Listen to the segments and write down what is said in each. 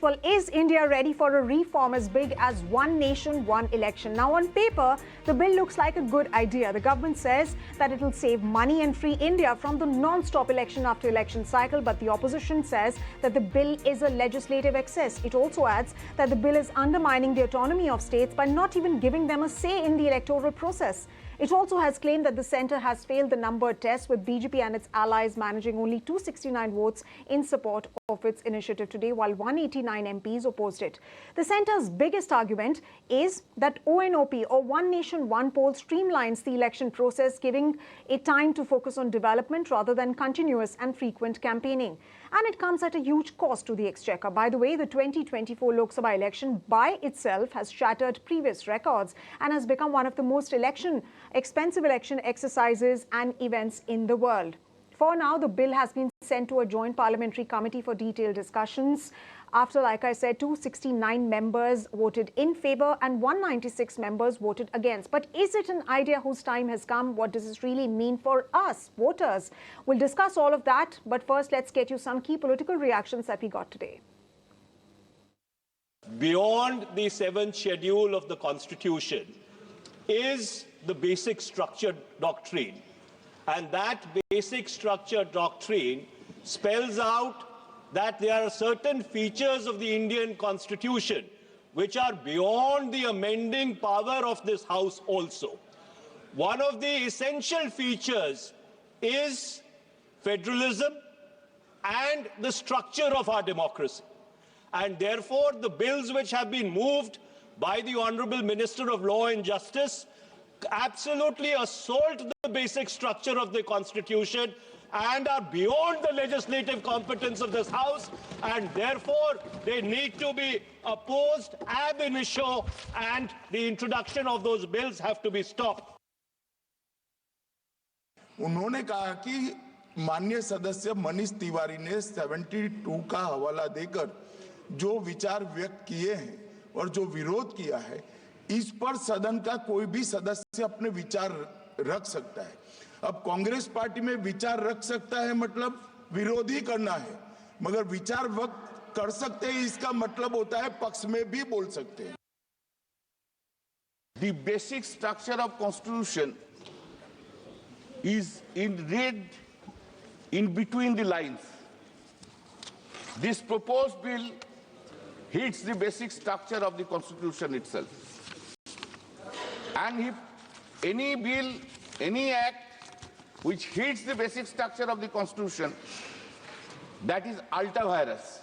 Well, is India ready for a reform as big as one nation, one election? Now, on paper, the bill looks like a good idea. The government says that it will save money and free India from the non-stop election after election cycle, but the opposition says that the bill is a legislative excess. It also adds that the bill is undermining the autonomy of states by not even giving them a say in the electoral process. It also has claimed that the centre has failed the number test, with BJP and its allies managing only 269 votes in support of its initiative today, while 189 MPs opposed it. The centre's biggest argument is that ONOP, or One Nation, One Poll, streamlines the election process, giving it time to focus on development rather than continuous and frequent campaigning. And it comes at a huge cost to the exchequer. By the way, the 2024 Lok Sabha election by itself has shattered previous records and has become one of the most expensive election exercises and events in the world. For now, the bill has been sent to a joint parliamentary committee for detailed discussions. After, like I said, 269 members voted in favour and 196 members voted against. But is it an idea whose time has come? What does this really mean for us, voters? We'll discuss all of that. But first, let's get you some key political reactions that we got today. Beyond the seventh schedule of the Constitution is the basic structure doctrine. And that basic structure doctrine spells out that there are certain features of the Indian Constitution which are beyond the amending power of this House also. One of the essential features is federalism and the structure of our democracy. And therefore, the bills which have been moved by the Honourable Minister of Law and Justice absolutely assault the basic structure of the Constitution and are beyond the legislative competence of this House, and therefore they need to be opposed ab initio, and the introduction of those bills have to be stopped. उन्होंने कहा कि माननीय सदस्य मनीष तिवारी ने 72 का हवाला देकर जो विचार व्यक्त किए हैं और जो विरोध किया है, इस पर सदन का कोई भी सदस्य अपने विचार रख सकता है। अब कांग्रेस पार्टी में विचार रख सकता है मतलब विरोध ही करना है, मगर विचार व्यक्त कर सकते हैं इसका मतलब होता है पक्ष में भी बोल सकते हैं। The basic structure of Constitution is read in between the lines. This proposed bill hits the basic structure of the Constitution itself. And if any bill, any act which hits the basic structure of the Constitution, that is ultra virus.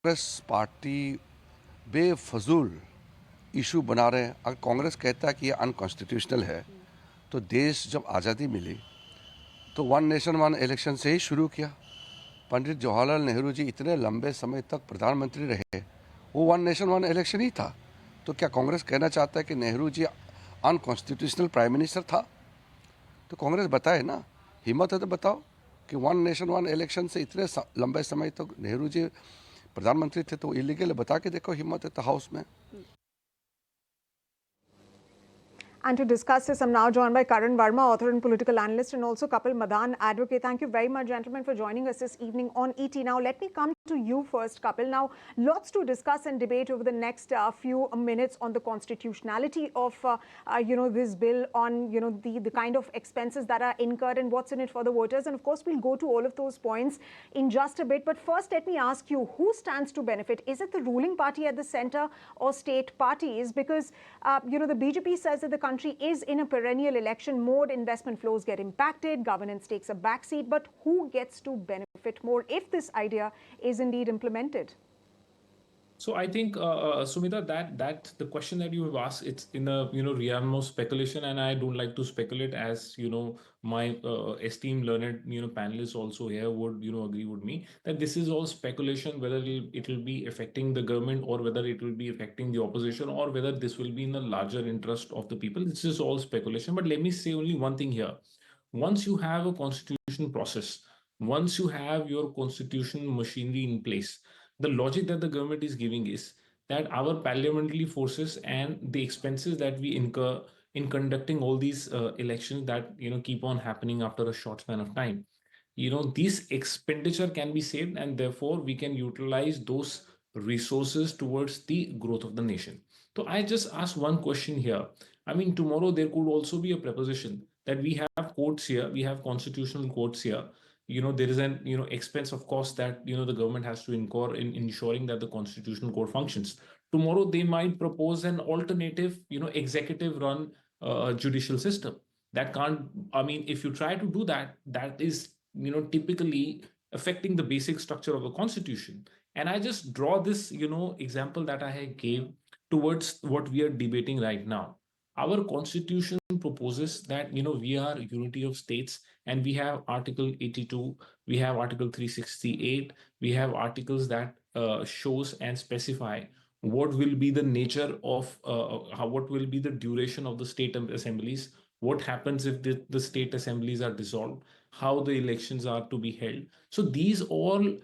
Congress party बेफजूल issue बना रहे हैं। अगर कांग्रेस कहता है कि ये unconstitutional है, तो देश जब आज़ादी मिली तो वन नेशन वन इलेक्शन से ही शुरू किया। पंडित जवाहरलाल नेहरू जी इतने लंबे समय तक प्रधानमंत्री रहे, वो वन नेशन वन इलेक्शन ही था। तो क्या कांग्रेस कहना चाहता है कि Nehru ji unconstitutional prime minister था? तो कांग्रेस बताए ना, हिम्मत है तो बताओ कि वन नेशन वन इलेक्शन से इतने लंबे समय तक नेहरू जी प्रधानमंत्री थे तो इलीगल, बता के देखो, हिम्मत है तो हाउस में। And to discuss this, I'm now joined by Karan Verma, author and political analyst, and also Kapil Madan, advocate. Thank you very much, gentlemen, for joining us this evening on ET. Now, let me come to you first, Kapil. Now, lots to discuss and debate over the next few minutes on the constitutionality of, this bill, on, the kind of expenses that are incurred and what's in it for the voters. And of course, we'll go to all of those points in just a bit. But first, let me ask you, who stands to benefit? Is it the ruling party at the center or state parties? Because, the BJP says that the country is in a perennial election mode, investment flows get impacted, governance takes a backseat, but who gets to benefit more if this idea is indeed implemented? So I think, Sumita, that the question that you have asked, it's in a realm of speculation, and I don't like to speculate, as my esteemed learned panelists also here would agree with me that this is all speculation, whether it will be affecting the government or whether it will be affecting the opposition or whether this will be in the larger interest of the people. This is all speculation. But let me say only one thing here: once you have a constitution process, once you have your constitution machinery in place, the logic that the government is giving is that our parliamentary forces and the expenses that we incur in conducting all these elections that keep on happening after a short span of time, these expenditure can be saved, and therefore we can utilize those resources towards the growth of the nation. So I just ask one question here. I mean, tomorrow there could also be a preposition that we have courts here, we have constitutional courts here. There is an expense of course that the government has to incur in ensuring that the constitutional court functions. Tomorrow they might propose an alternative executive run judicial system. That can't, I mean, if you try to do that, that is typically affecting the basic structure of the constitution. And I just draw this example that I gave towards what we are debating right now. Our constitution proposes that we are unity of states, and we have article 82, we have article 368, we have articles that shows and specify what will be the nature of what will be the duration of the state assemblies, what happens if the state assemblies are dissolved, how the elections are to be held. So these all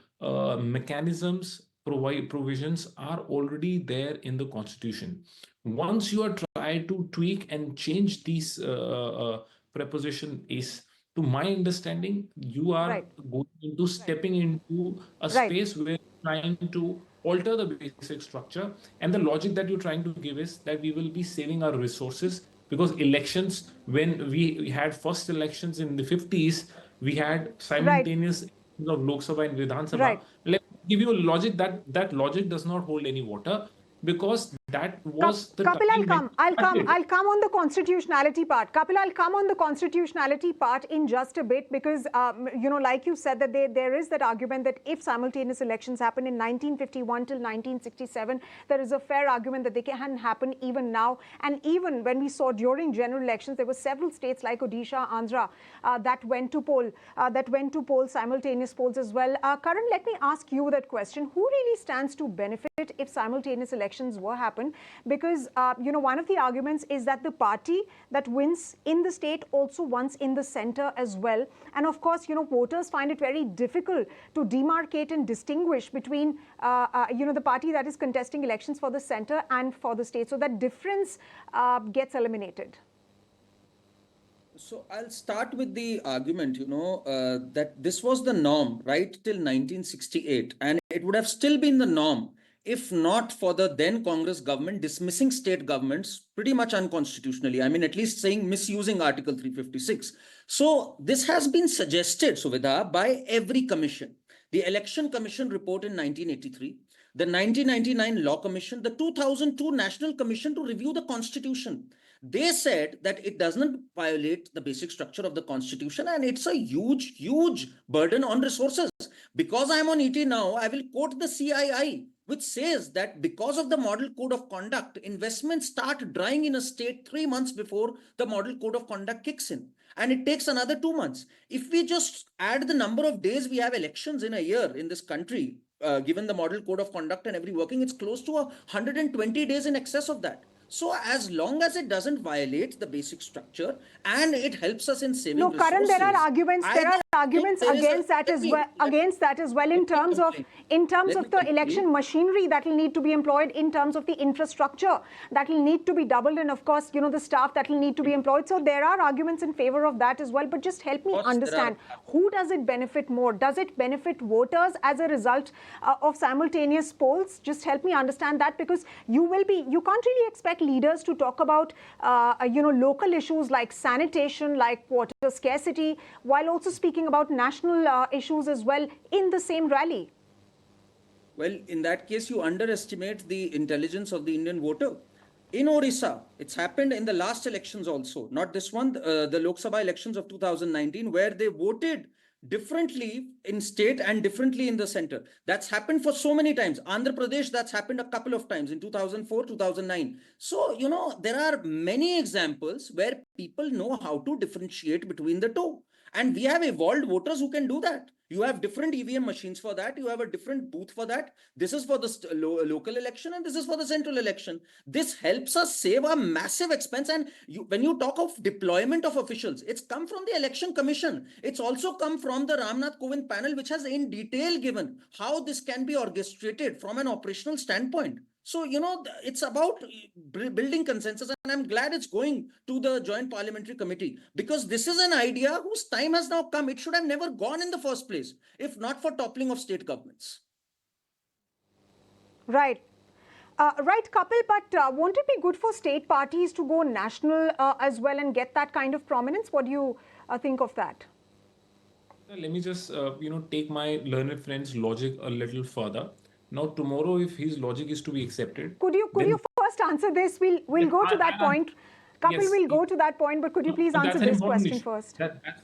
mechanisms, provisions are already there in the constitution. Once you are trying to tweak and change these preposition is, to my understanding, you are Right. going into stepping into a Right. space where you're trying to alter the basic structure. And the logic that you're trying to give is that we will be saving our resources, because elections, when we had first elections in the 50s, we had Right. simultaneous elections of Lok Sabha and Vidhan Sabha. Right. Let me give you a logic that logic does not hold any water, because that was the Kapil, time when I'll come on the constitutionality part. Kapil, I'll come on the constitutionality part in just a bit, because, like you said, that there is that argument that if simultaneous elections happen in 1951 till 1967, there is a fair argument that they can happen even now. And even when we saw during general elections, there were several states like Odisha, Andhra, that went to poll simultaneous polls as well. Karan, let me ask you that question. Who really stands to benefit if simultaneous elections were happen? Because one of the arguments is that the party that wins in the state also wins in the center as well. And of course, voters find it very difficult to demarcate and distinguish between the party that is contesting elections for the center and for the state. So that difference gets eliminated. So I'll start with the argument, that this was the norm right till 1968, and it would have still been the norm if not for the then Congress government dismissing state governments pretty much unconstitutionally. I mean, at least saying misusing Article 356. So this has been suggested, Suvida, by every commission. The Election Commission report in 1983, the 1999 Law Commission, the 2002 National Commission to Review the Constitution. They said that it doesn't violate the basic structure of the Constitution, and it's a huge, huge burden on resources. Because I'm on ET now, I will quote the CII, which says that because of the Model Code of Conduct, investments start drying in a state 3 months before the Model Code of Conduct kicks in. And it takes another 2 months. If we just add the number of days we have elections in a year in this country, given the Model Code of Conduct and every working, it's close to 120 days in excess of that. So as long as it doesn't violate the basic structure and it helps us in saving resources. Karan, there are arguments against that as well in terms of the election machinery that will need to be employed, in terms of the infrastructure that will need to be doubled, and of course, the staff that will need to be employed. So there are arguments in favor of that as well. But just help me understand, who does it benefit more? Does it benefit voters as a result of simultaneous polls? Just help me understand that, because you can't really expect leaders to talk about local issues like sanitation, like water scarcity, while also speaking about national issues as well in the same rally. Well, in that case, you underestimate the intelligence of the Indian voter. In Orissa, it's happened in the last elections also, not this one, the Lok Sabha elections of 2019, where they voted differently in state and differently in the center. That's happened for so many times. Andhra Pradesh, that's happened a couple of times in 2004, 2009. So, there are many examples where people know how to differentiate between the two. And we have evolved voters who can do that. You have different EVM machines for that. You have a different booth for that. This is for the local election and this is for the central election. This helps us save a massive expense. And when you talk of deployment of officials, it's come from the Election Commission. It's also come from the Ramnath Kovind panel, which has in detail given how this can be orchestrated from an operational standpoint. So, it's about building consensus, and I'm glad it's going to the Joint Parliamentary Committee, because this is an idea whose time has now come. It should have never gone in the first place, if not for toppling of state governments. Right. Right, Kapil, but won't it be good for state parties to go national as well and get that kind of prominence? What do you think of that? Let me just, take my learned friend's logic a little further. Now, tomorrow, if his logic is to be accepted, Could you first answer this? We'll go to that point. Kapil, yes, will go to that point, but could you please answer this question issue. first?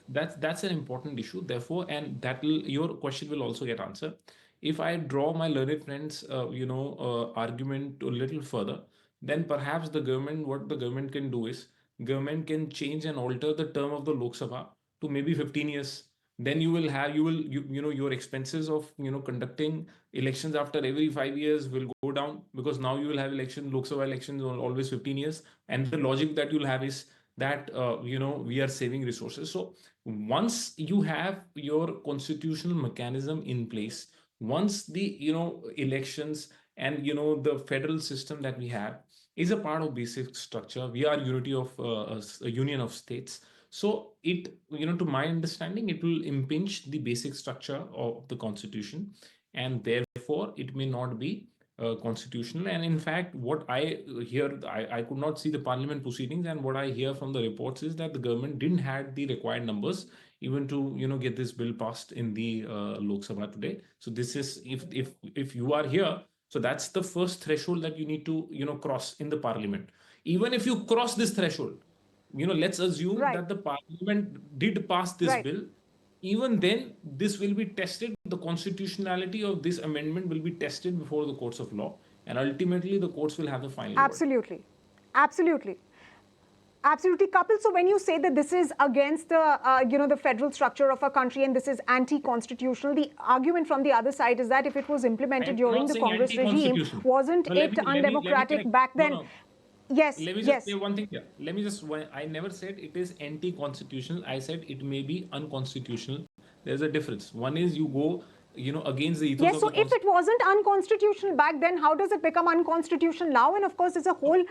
That's an important issue. Therefore, and your question will also get answered. If I draw my learned friend's, argument a little further, then perhaps what the government can do is, government can change and alter the term of the Lok Sabha to maybe 15 years. Then your expenses of conducting elections after every 5 years will go down, because now you will have Lok Sabha elections always 15 years, and the logic that you'll have is that we are saving resources. So once you have your constitutional mechanism in place, once the elections and the federal system that we have is a part of basic structure, we are unity of a union of states. So it, to my understanding, it will impinge the basic structure of the constitution, and therefore it may not be constitutional. And in fact, what I hear, I could not see the parliament proceedings, and what I hear from the reports is that the government didn't have the required numbers even to get this bill passed in the Lok Sabha today. So this is, if you are here, so that's the first threshold that you need to cross in the parliament. Even if you cross this threshold, let's assume Right. that the parliament did pass this Right. bill. Even then, this will be tested. The constitutionality of this amendment will be tested before the courts of law, and ultimately the courts will have the final word. Absolutely. Absolutely. Absolutely, Kapil. So when you say that this is against the the federal structure of our country and this is anti-constitutional, the argument from the other side is that if it was implemented during the Congress regime, wasn't it undemocratic back then? No. Yes. Let me just say one thing here. I never said it is anti-constitutional. I said it may be unconstitutional. There's a difference. One is you go, against the ethos Yes, of so the if it wasn't unconstitutional back then, how does it become unconstitutional now? And of course, it's a whole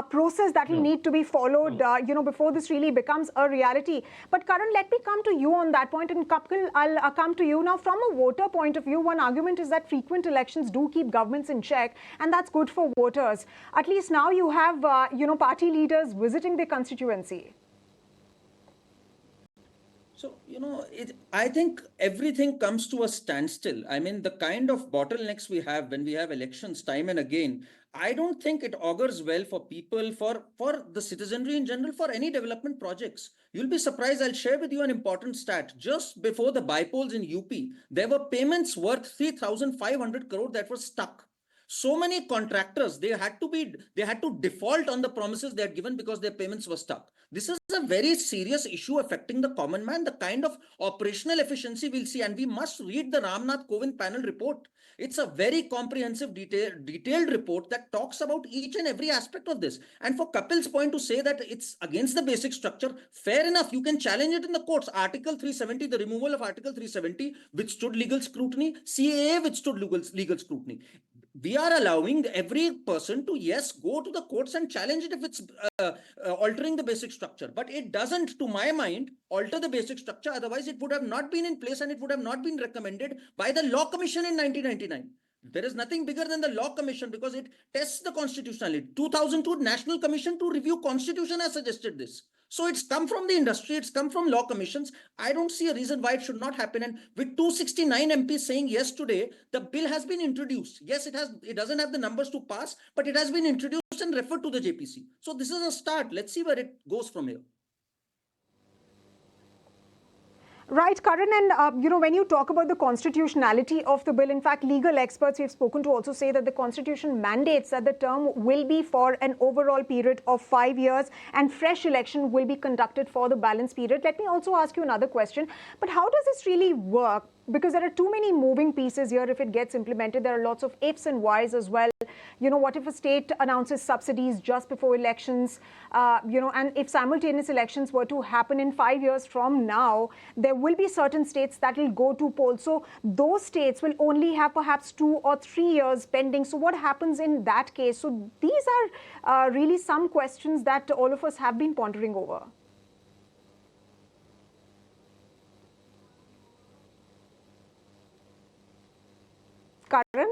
process that will need to be followed, before this really becomes a reality. But Karan, let me come to you on that point. And Kapil, I'll come to you now. From a voter point of view, one argument is that frequent elections do keep governments in check, and that's good for voters. At least now you have, party leaders visiting their constituency. So, I think everything comes to a standstill. I mean, the kind of bottlenecks we have when we have elections time and again, I don't think it augurs well for people, for the citizenry in general, for any development projects. You'll be surprised. I'll share with you an important stat. Just before the bypolls in UP, there were payments worth 3,500 crore that were stuck. So many contractors, they had to default on the promises they had given because their payments were stuck. This is a very serious issue affecting the common man, the kind of operational efficiency we'll see. And we must read the Ramnath Kovind panel report. It's a very comprehensive, detailed report that talks about each and every aspect of this. And for Kapil's point to say that it's against the basic structure, fair enough. You can challenge it in the courts. Article 370, the removal of Article 370, withstood legal scrutiny. CAA withstood legal scrutiny. We are allowing every person to, yes, go to the courts and challenge it if it's altering the basic structure. But it doesn't, to my mind, alter the basic structure. Otherwise, it would have not been in place and it would have not been recommended by the Law Commission in 1999. There is nothing bigger than the Law Commission because it tests the constitutionality. 2002 National Commission to Review Constitution has suggested this. So it's come from the industry, it's come from law commissions. I don't see a reason why it should not happen. And with 269 MPs saying yes today, the bill has been introduced. Yes, it doesn't have the numbers to pass, but it has been introduced and referred to the JPC. So this is a start. Let's see where it goes from here. Right, Karan, and when you talk about the constitutionality of the bill, in fact, legal experts we've spoken to also say that the constitution mandates that the term will be for an overall period of 5 years and fresh election will be conducted for the balance period. Let me also ask you another question, but how does this really work? Because there are too many moving pieces here if it gets implemented. There are lots of ifs and whys as well. what if a state announces subsidies just before elections, and if simultaneous elections were to happen in 5 years from now, there will be certain states that will go to polls. So those states will only have perhaps 2 or 3 years pending. So what happens in that case? So these are really some questions that all of us have been pondering over. Karan?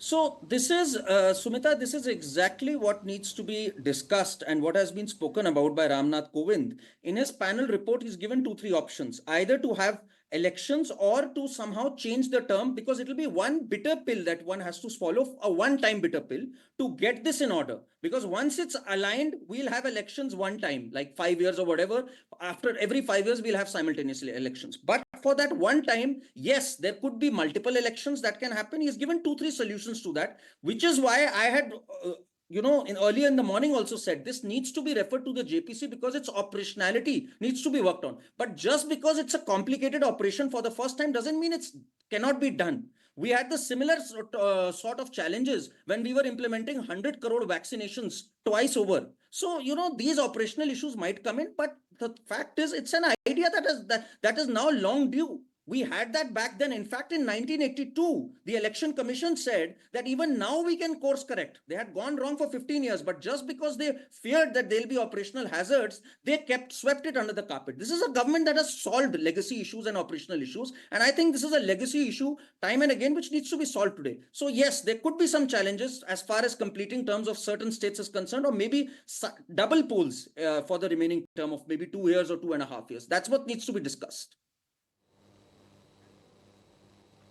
So this is, Sumita, this is exactly what needs to be discussed and what has been spoken about by Ramnath Kovind. In his panel report, he's given 2-3 options, either to have elections or to somehow change the term, because it will be one bitter pill that one has to swallow, a one-time bitter pill to get this in order. Because once it's aligned, we'll have elections one time, like 5 years or whatever. After every 5 years, we'll have simultaneously elections. But for that one time, yes, there could be multiple elections that can happen. He's given 2-3 solutions to that, which is why I had earlier in the morning also said this needs to be referred to the JPC because its operationality needs to be worked on. But just because it's a complicated operation for the first time doesn't mean it cannot be done. We had the similar sort of challenges when we were implementing 100 crore vaccinations twice over. So, these operational issues might come in, but the fact is it's an idea that is now long due. We had that back then. In fact, in 1982, the Election Commission said that even now we can course correct. They had gone wrong for 15 years, but just because they feared that there'll be operational hazards, they swept it under the carpet. This is a government that has solved legacy issues and operational issues. And I think this is a legacy issue time and again, which needs to be solved today. So yes, there could be some challenges as far as completing terms of certain states is concerned, or maybe double polls for the remaining term of maybe 2 years or 2.5 years. That's what needs to be discussed.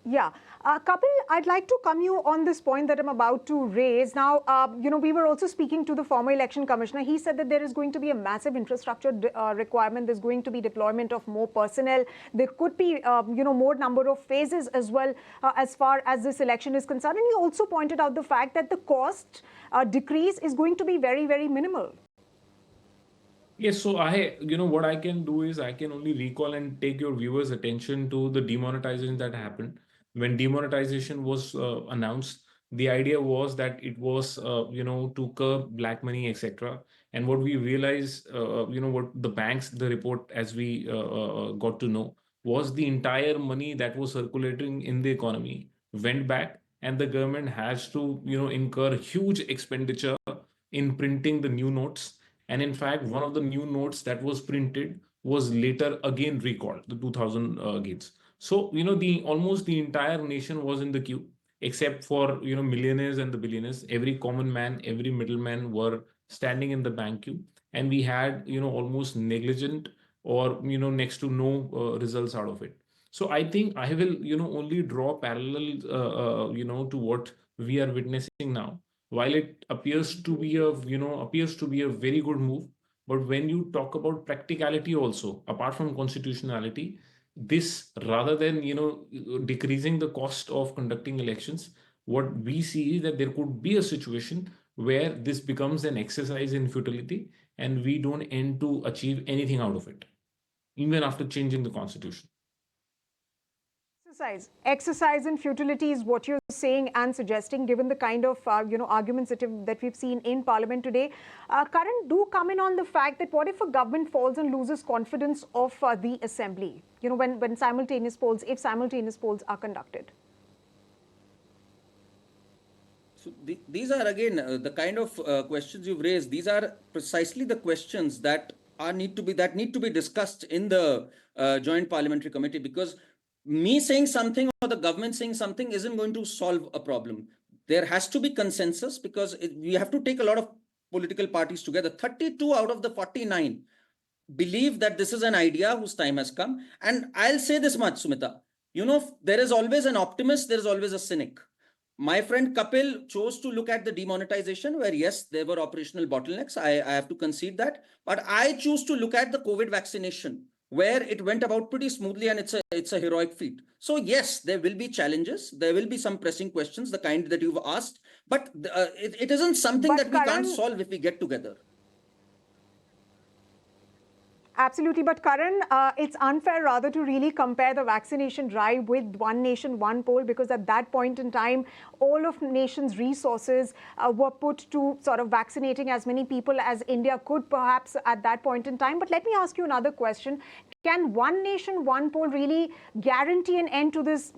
Yeah. Kapil, I'd like to come you on this point that I'm about to raise. Now, we were also speaking to the former election commissioner. He said that there is going to be a massive infrastructure requirement. There's going to be deployment of more personnel. There could be, more number of phases as well as far as this election is concerned. And he also pointed out the fact that the cost decrease is going to be very, very minimal. Yes, so what I can do is I can only recall and take your viewers' attention to the demonetization that happened. When demonetization was announced, the idea was that it was, to curb black money, etc. And what we realized, what the banks, the report as we got to know, was the entire money that was circulating in the economy went back, and the government has to, incur huge expenditure in printing the new notes. And in fact, one of the new notes that was printed was later again recalled, the 2000 gates. So, the almost the entire nation was in the queue, except for, millionaires and the billionaires. Every common man, every middleman were standing in the bank queue. And we had, almost negligent or, next to no results out of it. So I think I will, only draw parallels, to what we are witnessing now. While it appears to be a very good move, but when you talk about practicality also, apart from constitutionality, this rather than decreasing the cost of conducting elections, what we see is that there could be a situation where this becomes an exercise in futility and we don't end to achieve anything out of it, even after changing the constitution. Exercise in futility is what you're saying and suggesting, given the kind of arguments that we've seen in Parliament today. Karan, do come in on the fact that what if a government falls and loses confidence of the assembly? When simultaneous polls, if simultaneous polls are conducted. So these are again the kind of questions you've raised. These are precisely the questions that need to be discussed in the Joint Parliamentary Committee, because me saying something or the government saying something isn't going to solve a problem. There has to be consensus, because we have to take a lot of political parties together. 32 out of the 49 believe that this is an idea whose time has come. And I'll say this much, Sumita, there is always an optimist, there is always a cynic. My friend Kapil chose to look at the demonetization, where yes, there were operational bottlenecks. I have to concede that. But I choose to look at the COVID vaccination, where it went about pretty smoothly, and it's a heroic feat. So yes, there will be challenges. There will be some pressing questions, the kind that you've asked. But it isn't something that we can't solve if we get together. Absolutely. But Karan, it's unfair rather to really compare the vaccination drive with One Nation, One Poll, because at that point in time, all of nation's resources were put to sort of vaccinating as many people as India could perhaps at that point in time. But let me ask you another question. Can One Nation, One Poll really guarantee an end to this,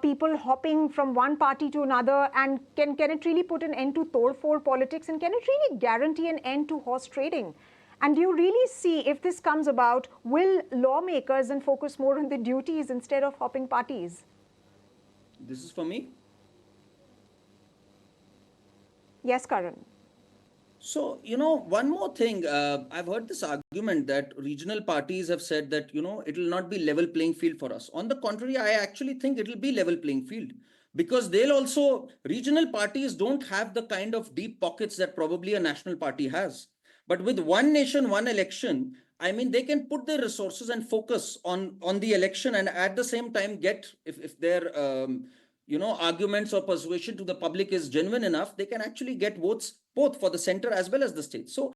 people hopping from one party to another? And can it really put an end to Tod-Ford politics? And can it really guarantee an end to horse trading? And do you really see, if this comes about, will lawmakers then focus more on the duties instead of hopping parties? This is for me. Yes, Karan. So, one more thing. I've heard this argument that regional parties have said that, it will not be level playing field for us. On the contrary, I actually think it will be level playing field, because regional parties don't have the kind of deep pockets that probably a national party has. But with One Nation, One Election, I mean, they can put their resources and focus on the election, and at the same time get, if their arguments or persuasion to the public is genuine enough, they can actually get votes both for the center as well as the state. So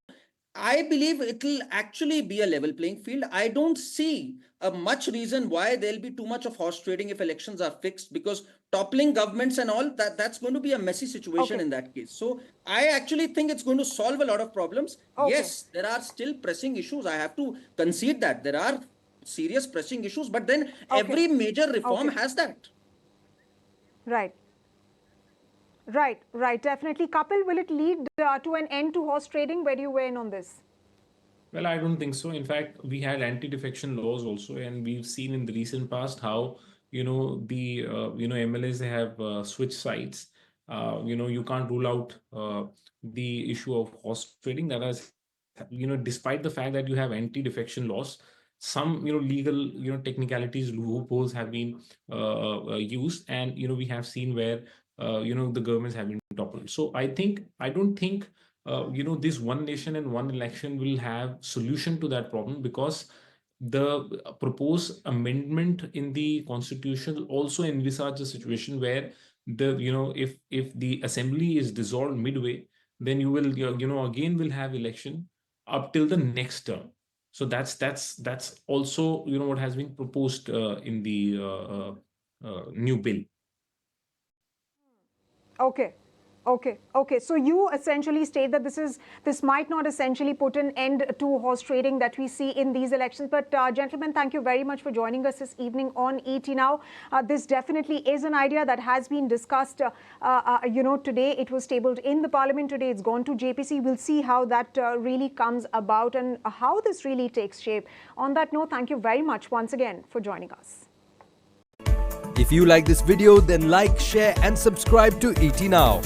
I believe it will actually be a level playing field. I don't see a much reason why there'll be too much of horse trading if elections are fixed, because toppling governments and all that's going to be a messy situation in that case. So I actually think it's going to solve a lot of problems. Yes, there are still pressing issues. I have to concede that there are serious pressing issues, but then every major reform has that. Right. Right. Definitely. Kapil, will it lead to an end to horse trading? Where do you weigh in on this? Well, I don't think so. In fact, we had anti-defection laws also, and we've seen in the recent past how, the MLAs have switched sides. You can't rule out the issue of horse trading. That has, despite the fact that you have anti-defection laws, some, legal, technicalities, loopholes have been used, and, we have seen where, the governments have been toppled. So I don't think this One Nation and One Election will have solution to that problem, because the proposed amendment in the constitution also envisages a situation where if the assembly is dissolved midway, then you will again will have election up till the next term. So that's also what has been proposed in the new bill. Okay. So you essentially state that this might not essentially put an end to horse trading that we see in these elections. But gentlemen, thank you very much for joining us this evening on ET Now. This definitely is an idea that has been discussed. Today it was tabled in the Parliament. Today it's gone to JPC. We'll see how that really comes about and how this really takes shape. On that note, thank you very much once again for joining us. If you like this video, then like, share and subscribe to ET Now.